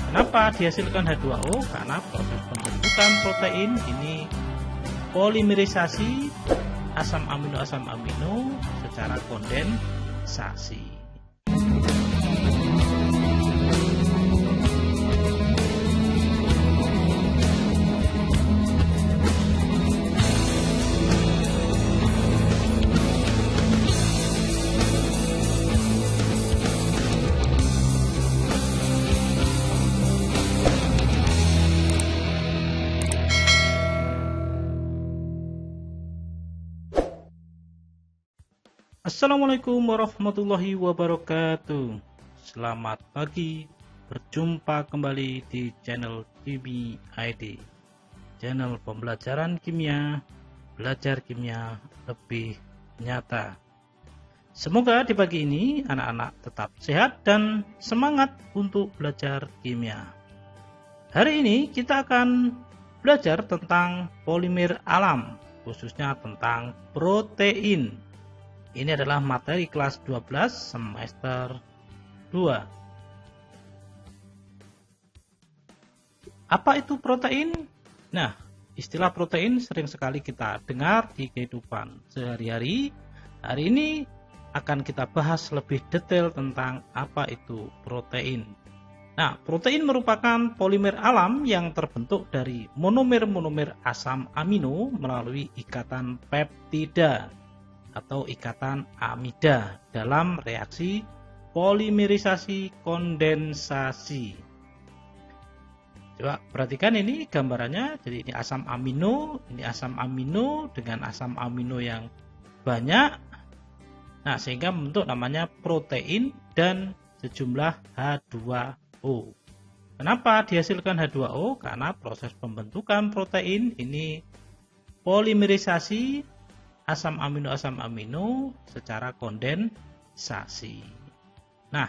Kenapa dihasilkan H2O? Karena proses pembentukan protein ini polimerisasi asam amino secara kondensasi. Assalamualaikum warahmatullahi wabarakatuh. Selamat pagi, berjumpa kembali di channel TBID, channel pembelajaran kimia, belajar kimia lebih nyata. Semoga di pagi ini anak-anak tetap sehat dan semangat untuk belajar kimia. Hari ini kita akan belajar tentang polimer alam, khususnya tentang protein. Ini adalah materi kelas 12 semester 2. Apa itu protein? Nah, istilah protein sering sekali kita dengar di kehidupan sehari-hari. Hari ini akan kita bahas lebih detail tentang apa itu protein. Nah, protein merupakan polimer alam yang terbentuk dari monomer-monomer asam amino melalui ikatan peptida atau ikatan amida dalam reaksi polimerisasi kondensasi. Coba perhatikan ini gambarannya. Jadi ini asam amino dengan asam amino yang banyak. Nah, sehingga membentuk namanya protein dan sejumlah H2O. Kenapa dihasilkan H2O? Karena proses pembentukan protein ini polimerisasi asam amino secara kondensasi. Nah,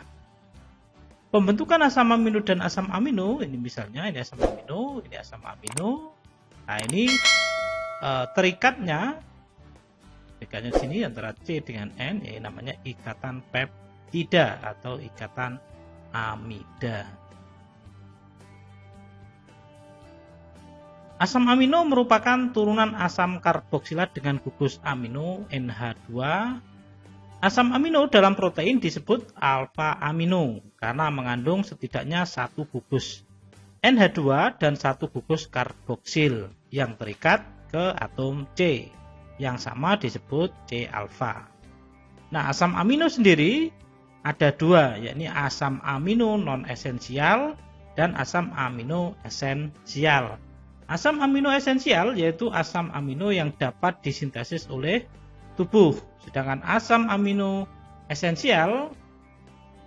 pembentukan asam amino dan asam amino ini misalnya ini asam amino, ini asam amino. Nah, ini terikatnya sini antara C dengan N, ini namanya ikatan peptida atau ikatan amida. Asam amino merupakan turunan asam karboksilat dengan gugus amino NH2. Asam amino dalam protein disebut alfa amino karena mengandung setidaknya satu gugus NH2 dan satu gugus karboksil yang terikat ke atom C yang sama disebut C alfa. Nah, asam amino sendiri ada dua, yakni asam amino non esensial dan asam amino esensial. Asam amino esensial yaitu asam amino yang dapat disintesis oleh tubuh, sedangkan asam amino esensial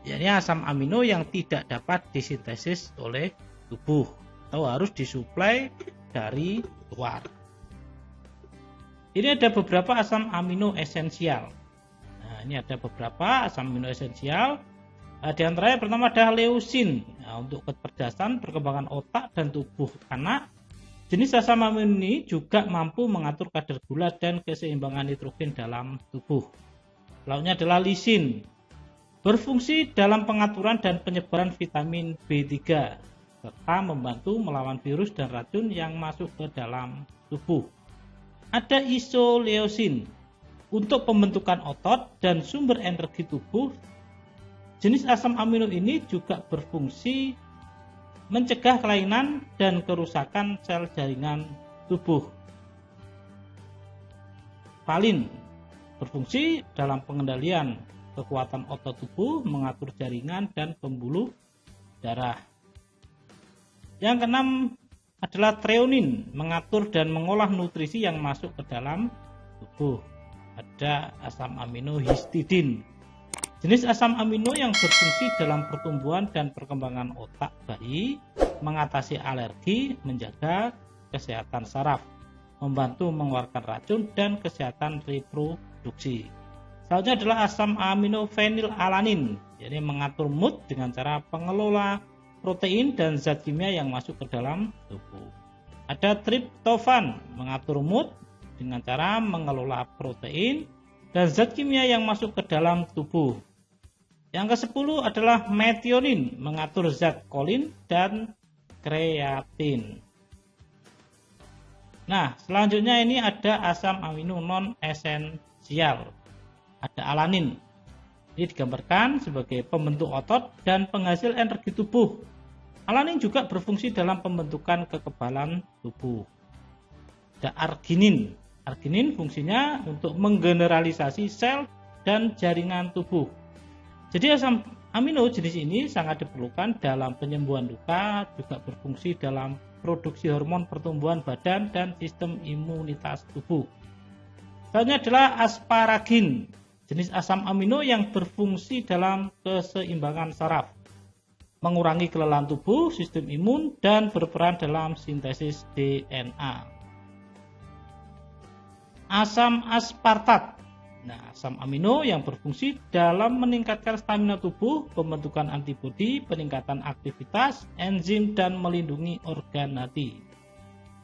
yakni asam amino yang tidak dapat disintesis oleh tubuh atau harus disuplai dari luar. Ini ada beberapa asam amino esensial. Nah, ini ada beberapa asam amino esensial. Di antaranya pertama ada leusin. Nah, untuk kecerdasan perkembangan otak dan tubuh anak. Jenis asam amino ini juga mampu mengatur kadar gula dan keseimbangan nitrogen dalam tubuh. Lauknya adalah lisin, berfungsi dalam pengaturan dan penyebaran vitamin B3, serta membantu melawan virus dan racun yang masuk ke dalam tubuh. Ada isoleusin, untuk pembentukan otot dan sumber energi tubuh. Jenis asam amino ini juga berfungsi mencegah kelainan dan kerusakan sel jaringan tubuh. Valin berfungsi dalam pengendalian kekuatan otot tubuh, mengatur jaringan dan pembuluh darah. Yang keenam adalah treonin, mengatur dan mengolah nutrisi yang masuk ke dalam tubuh. Ada asam amino histidin, jenis asam amino yang berfungsi dalam pertumbuhan dan perkembangan otak bayi, mengatasi alergi, menjaga kesehatan saraf, membantu mengeluarkan racun, dan kesehatan reproduksi. Selanjutnya adalah asam amino fenilalanin, jadi mengatur mood dengan cara pengelola protein dan zat kimia yang masuk ke dalam tubuh. Ada triptofan, mengatur mood dengan cara mengelola protein dan zat kimia yang masuk ke dalam tubuh. Yang ke-10 adalah metionin, mengatur zat kolin dan kreatin. Nah, selanjutnya ini ada asam amino non esensial. Ada alanin. Ini digambarkan sebagai pembentuk otot dan penghasil energi tubuh. Alanin juga berfungsi dalam pembentukan kekebalan tubuh. Ada arginin. Arginin fungsinya untuk menggeneralisasi sel dan jaringan tubuh. Jadi asam amino jenis ini sangat diperlukan dalam penyembuhan luka, juga berfungsi dalam produksi hormon pertumbuhan badan dan sistem imunitas tubuh. Selanjutnya adalah asparagin, jenis asam amino yang berfungsi dalam keseimbangan saraf, mengurangi kelelahan tubuh, sistem imun, dan berperan dalam sintesis DNA. Asam aspartat. Nah, asam amino yang berfungsi dalam meningkatkan stamina tubuh, pembentukan antibodi, peningkatan aktivitas enzim, dan melindungi organ hati.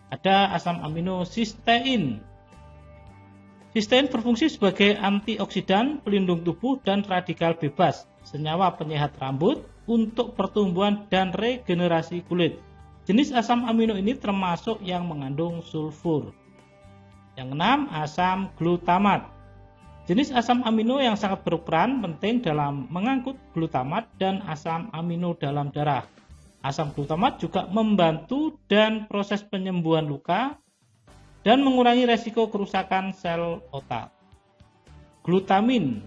Ada asam amino sistein. Sistein berfungsi sebagai antioksidan, pelindung tubuh, dan radikal bebas, senyawa penyehat rambut untuk pertumbuhan dan regenerasi kulit. Jenis asam amino ini termasuk yang mengandung sulfur. Yang keenam, asam glutamat. Jenis asam amino yang sangat berperan penting dalam mengangkut glutamat dan asam amino dalam darah. Asam glutamat juga membantu dan proses penyembuhan luka dan mengurangi resiko kerusakan sel otak. Glutamin.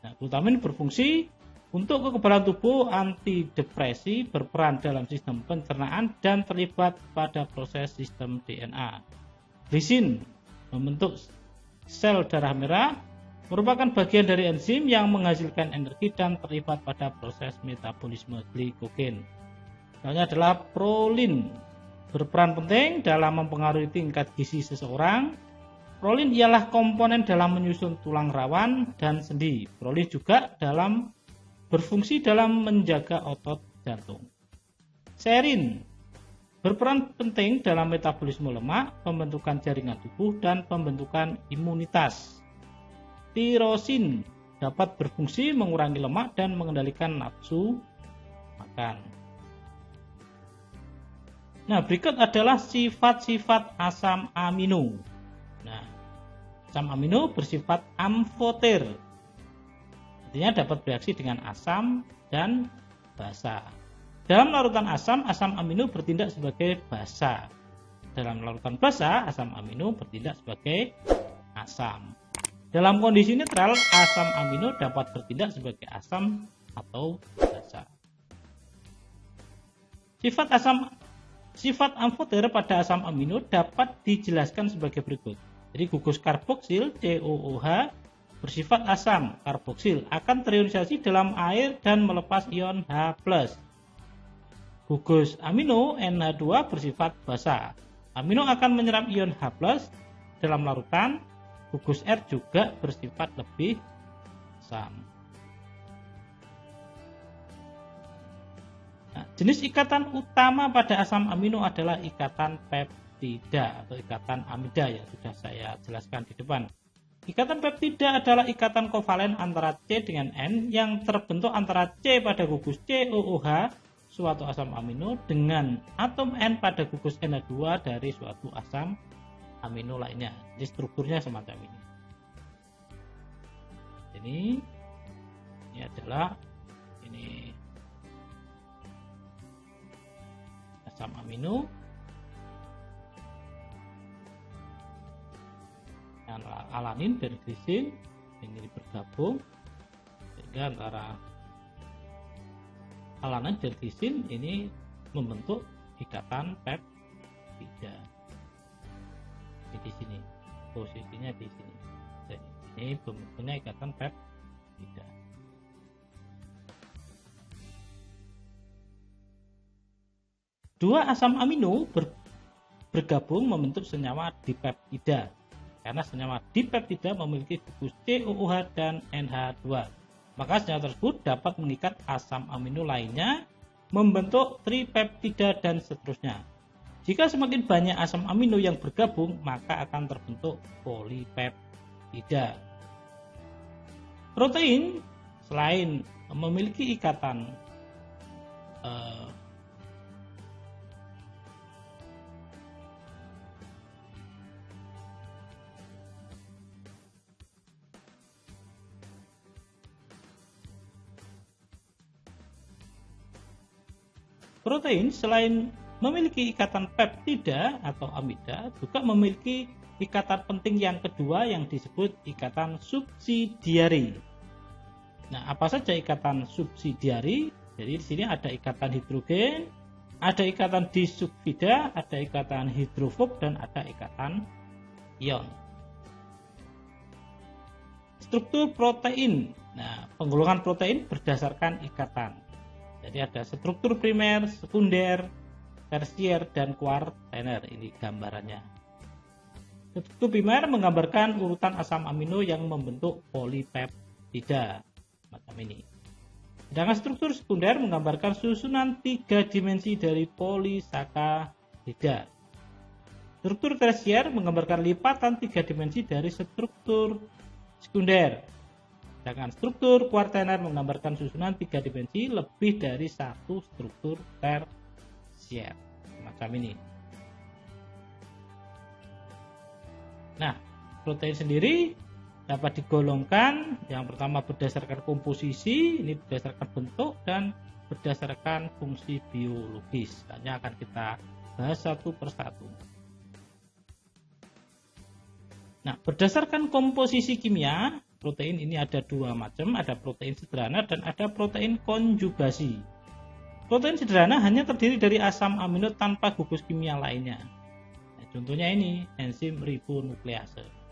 Nah, glutamin berfungsi untuk kekebalan tubuh, antidepresi, berperan dalam sistem pencernaan dan terlibat pada proses sistem DNA. Glisin membentuk sel darah merah, merupakan bagian dari enzim yang menghasilkan energi dan terlibat pada proses metabolisme glikogen. Contohnya adalah prolin, berperan penting dalam mempengaruhi tingkat gizi seseorang. Prolin ialah komponen dalam menyusun tulang rawan dan sendi. Prolin juga berfungsi dalam menjaga otot jantung. Serin berperan penting dalam metabolisme lemak, pembentukan jaringan tubuh, dan pembentukan imunitas. Tirosin dapat berfungsi mengurangi lemak dan mengendalikan nafsu makan. Nah, berikut adalah sifat-sifat asam amino. Nah, asam amino bersifat amfoter. Artinya dapat bereaksi dengan asam dan basa. Dalam larutan asam, asam amino bertindak sebagai basa. Dalam larutan basa, asam amino bertindak sebagai asam. Dalam kondisi netral, asam amino dapat bertindak sebagai asam atau basa. Sifat amfoter pada asam amino dapat dijelaskan sebagai berikut. Jadi gugus karboksil COOH bersifat asam karboksil, akan terionisasi dalam air dan melepas ion H+. Gugus amino NH2 bersifat basa. Amino akan menyerap ion H+ dalam larutan. Gugus R juga bersifat lebih asam. Nah, jenis ikatan utama pada asam amino adalah ikatan peptida atau ikatan amida yang sudah saya jelaskan di depan. Ikatan peptida adalah ikatan kovalen antara C dengan N yang terbentuk antara C pada gugus COOH suatu asam amino dengan atom N pada gugus NH2 dari suatu asam amino lainnya. Jadi strukturnya semacam ini. Ini adalah asam amino dan alanin dan glisin ini bergabung sehingga antara alanin dan glisin ini membentuk ikatan peptida. Di sini posisinya di sini. Jadi ini bentuknya ikatan peptida. Dua asam amino bergabung membentuk senyawa dipeptida. Karena senyawa dipeptida memiliki gugus COOH dan NH2. Maka senyawa tersebut dapat mengikat asam amino lainnya membentuk tripeptida dan seterusnya. Jika semakin banyak asam amino yang bergabung, maka akan terbentuk polipeptida. Protein selain memiliki ikatan protein selain memiliki ikatan peptida atau amida, juga memiliki ikatan penting yang kedua yang disebut ikatan subsidiari. Nah, apa saja ikatan subsidiari? Jadi di sini ada ikatan hidrogen, ada ikatan disulfida, ada ikatan hidrofob, dan ada ikatan ion. Struktur protein. Nah, penggolongan protein berdasarkan ikatan. Jadi ada struktur primer, sekunder, tersier, dan kuartener. Ini gambarannya. Struktur primer menggambarkan urutan asam amino yang membentuk polipeptida macam ini. Sedangkan struktur sekunder menggambarkan susunan 3 dimensi dari polisakarida. Struktur tersier menggambarkan lipatan 3 dimensi dari struktur sekunder. Sedangkan struktur kuartener menggambarkan susunan 3 dimensi lebih dari satu struktur tersier. Macam ini. Nah, protein sendiri dapat digolongkan yang pertama berdasarkan komposisi, ini berdasarkan bentuk, dan berdasarkan fungsi biologis. Hanya akan kita bahas satu persatu. Nah, berdasarkan komposisi kimia, protein ini ada dua macam, ada protein sederhana dan ada protein konjugasi. Protein sederhana hanya terdiri dari asam amino tanpa gugus kimia lainnya. Nah, contohnya ini enzim ribonuklease.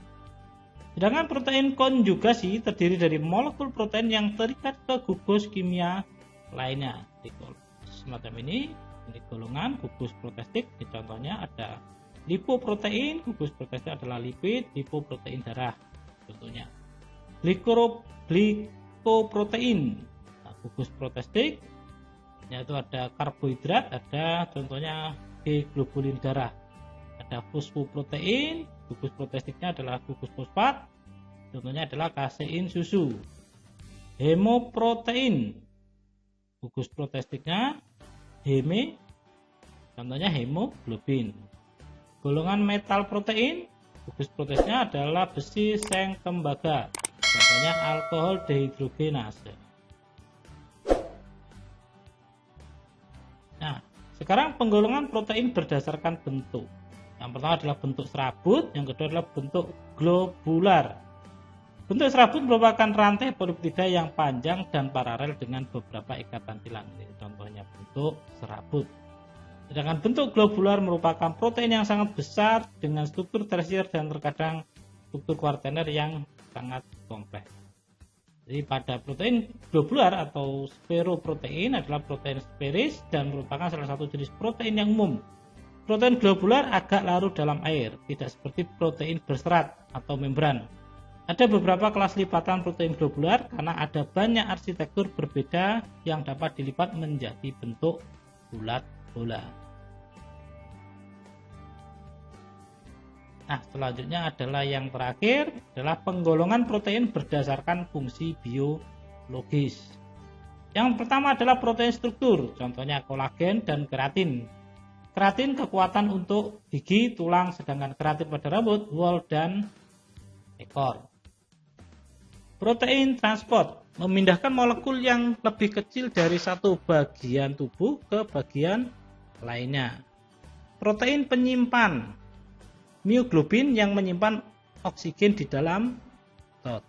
Sedangkan protein konjugasi terdiri dari molekul protein yang terikat ke gugus kimia lainnya. Semacam ini golongan gugus protestik. Di contohnya ada lipoprotein, gugus protestik adalah lipid, lipoprotein darah. Contohnya glikoprotein, nah, gugus protestik yaitu ada karbohidrat, ada contohnya G-globulin darah. Ada fosfoprotein, gugus protestiknya adalah gugus fosfat, contohnya adalah kasein susu. Hemoprotein, gugus protestiknya heme, contohnya hemoglobin. Golongan metal protein, gugus protestiknya adalah besi, seng, tembaga, contohnya alkohol dehidrogenase. Nah, sekarang penggolongan protein berdasarkan bentuk. Yang pertama adalah bentuk serabut, yang kedua adalah bentuk globular. Bentuk serabut merupakan rantai polipeptida yang panjang dan paralel dengan beberapa ikatan silang. Ini contohnya bentuk serabut. Sedangkan bentuk globular merupakan protein yang sangat besar dengan struktur tersier dan terkadang struktur kuartener yang sangat kompleks. Jadi pada protein globular atau sferoprotein adalah protein sferis dan merupakan salah satu jenis protein yang umum. Protein globular agak larut dalam air, tidak seperti protein berserat atau membran. Ada beberapa kelas lipatan protein globular karena ada banyak arsitektur berbeda yang dapat dilipat menjadi bentuk bulat bola. Nah, selanjutnya adalah yang terakhir adalah penggolongan protein berdasarkan fungsi biologis. Yang pertama adalah protein struktur, contohnya kolagen dan keratin. Keratin kekuatan untuk gigi, tulang, sedangkan keratin pada rambut, wool, dan ekor. Protein transport memindahkan molekul yang lebih kecil dari satu bagian tubuh ke bagian lainnya. Protein penyimpan, mioglobin yang menyimpan oksigen di dalam otot.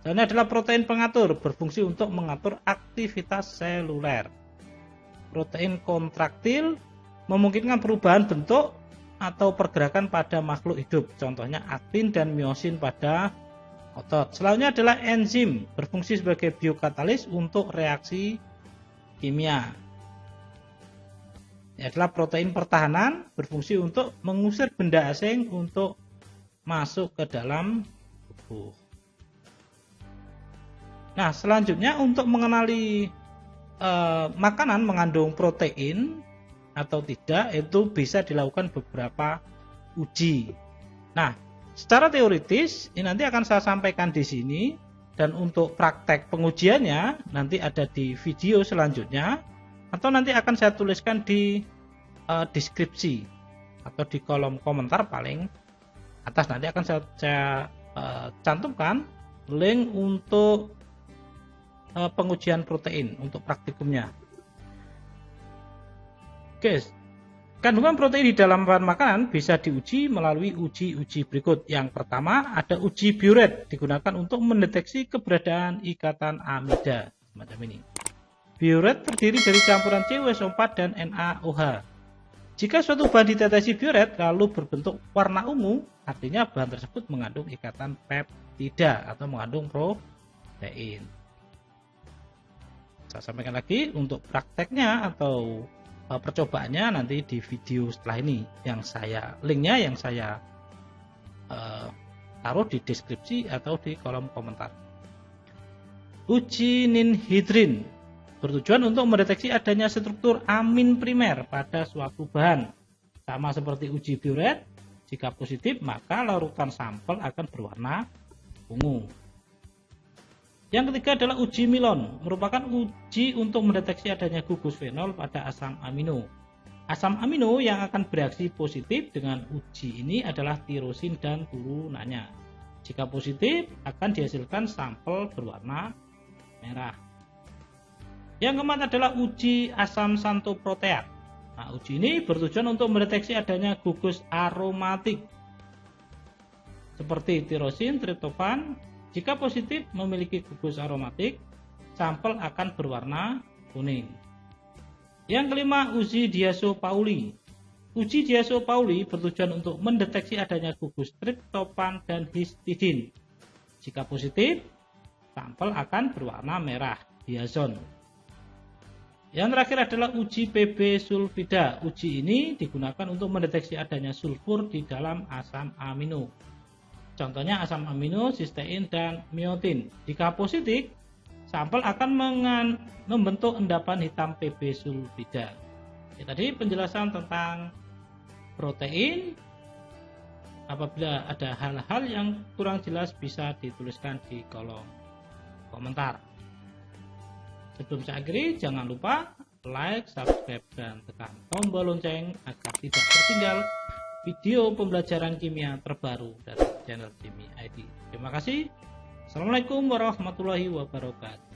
Ini adalah protein pengatur, berfungsi untuk mengatur aktivitas seluler. Protein kontraktil memungkinkan perubahan bentuk atau pergerakan pada makhluk hidup, contohnya aktin dan miosin pada otot. Selanjutnya adalah enzim, berfungsi sebagai biokatalis untuk reaksi kimia. Ini adalah protein pertahanan, berfungsi untuk mengusir benda asing untuk masuk ke dalam tubuh. Nah, selanjutnya untuk mengenali makanan mengandung protein atau tidak, itu bisa dilakukan beberapa uji. Nah, secara teoritis ini nanti akan saya sampaikan di sini, Dan untuk praktek pengujiannya nanti ada di video selanjutnya, atau nanti akan saya tuliskan di deskripsi atau di kolom komentar paling atas. Nanti akan saya cantumkan link untuk pengujian protein untuk praktikumnya. Oke, kandungan protein di dalam bahan makanan bisa diuji melalui uji-uji berikut. Yang pertama ada uji Biuret, digunakan untuk mendeteksi keberadaan ikatan amida semacam ini. Biuret terdiri dari campuran CuSO4 dan NaOH. Jika suatu bahan ditetesi biuret lalu berbentuk warna ungu, artinya bahan tersebut mengandung ikatan peptida atau mengandung protein. Saya sampaikan lagi untuk prakteknya atau percobaannya nanti di video setelah ini, linknya yang saya taruh di deskripsi atau di kolom komentar. Uji ninhidrin bertujuan untuk mendeteksi adanya struktur amin primer pada suatu bahan. Sama seperti uji Biuret, jika positif maka larutan sampel akan berwarna ungu. Yang ketiga adalah uji Milon, merupakan uji untuk mendeteksi adanya gugus fenol pada asam amino. Asam amino yang akan bereaksi positif dengan uji ini adalah tirosin dan turunannya. Jika positif akan dihasilkan sampel berwarna merah. Yang keempat adalah uji asam santoproteat. Nah, uji ini bertujuan untuk mendeteksi adanya gugus aromatik seperti tirosin, triptofan. Jika positif memiliki gugus aromatik, sampel akan berwarna kuning. Yang kelima, uji Diazo-Pauli. Uji Diazo-Pauli bertujuan untuk mendeteksi adanya gugus triptofan dan histidin. Jika positif, sampel akan berwarna merah, diazon. Yang terakhir adalah uji PB sulfida. Uji ini digunakan untuk mendeteksi adanya sulfur di dalam asam amino. Contohnya asam amino, sistein, dan myotin. Jika positif, sampel akan membentuk endapan hitam PB sulfida. Tadi penjelasan tentang protein. Apabila ada hal-hal yang kurang jelas bisa dituliskan di kolom komentar. Sebelum saya akhiri, jangan lupa like, subscribe, dan tekan tombol lonceng agar tidak tertinggal video pembelajaran kimia terbaru dari channel Jimmy ID. Terima kasih. Assalamualaikum warahmatullahi wabarakatuh.